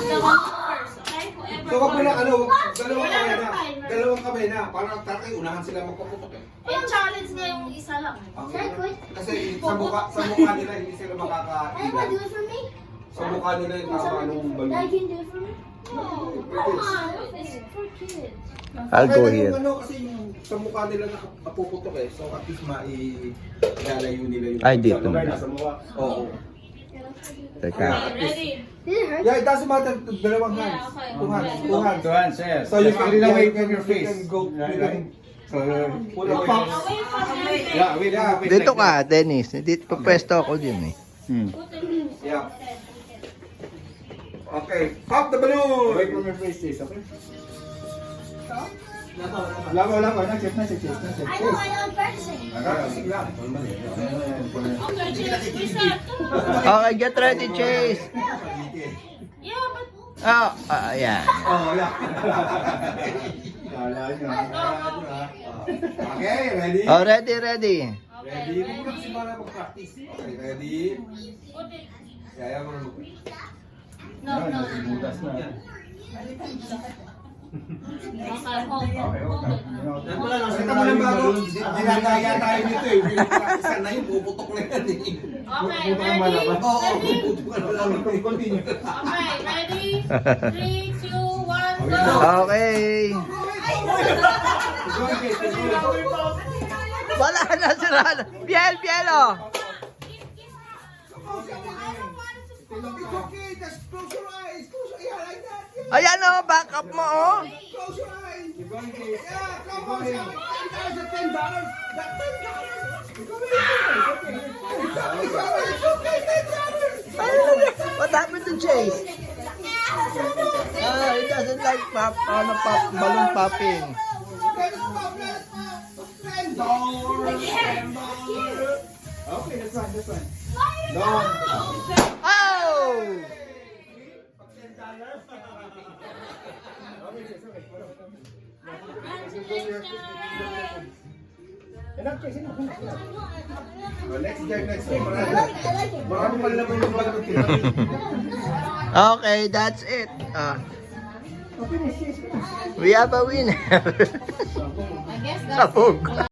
the one first, okay? Whoever So wag mo na first. dalawang kamay na. Parang tatay, unahan sila magpaputok eh. Eh, challenge nga yung isa lang. Okay. Kasi sa mukha nila, hindi sila makakailan. Sa mukha nila yung tama nung balon. It's for kids. I'll go here. Kasi yung sa mukha nila nakapuputok eh. So at least mailalayo nila yung... Ay, dito. Sa mukha. Oo. Teka. Okay, ready? Yeah, it doesn't matter. Dalawang hands. okay. Two hands. Okay. Two hands. Two hands, yes. So you can read away you from your face. You can go. You can So, pull away. Away from your face. yeah, wait, Yeah. wait, Dito like ka, Dennis. Dito pwesto ako din eh. Put it in. Yeah. Okay. Pop the balloon. Away from your face, please, okay? Wala pa. Check. Nakakasig lang. Okay, cheers. Reset. Okay, get ready, Chase. Yeah, but... Oh, yeah. Oh, wala. Wala nyo. Okay, ready? Oh, ready. Ready? Hindi mo na kasi para mag-practice. Okay, ready? Put it. Kaya mo na No. Butas na. Okay, hold it. Kita mo lang bago, dinadaya tayo dito eh. Pinag-practice na yun, puputok na yan eh. Okay, ready? Oo, Ready? puputok na lang. Continue. Okay, ready? 3, 2, 1, go! Okay. Wala na sila. Biel, oh. It's okay, just close your eyes. Yeah, like that. Yeah. Ayan oh, back up mo oh. Close your eyes. Yeah, come on. $10. That $10. It's okay, $10. What happened to Chase? He doesn't like balloon popping. Okay, that's fine. No. Oh! Next time. Marami pa naman yung balon. Okay, that's it. We have a winner. I guess that's Sabog.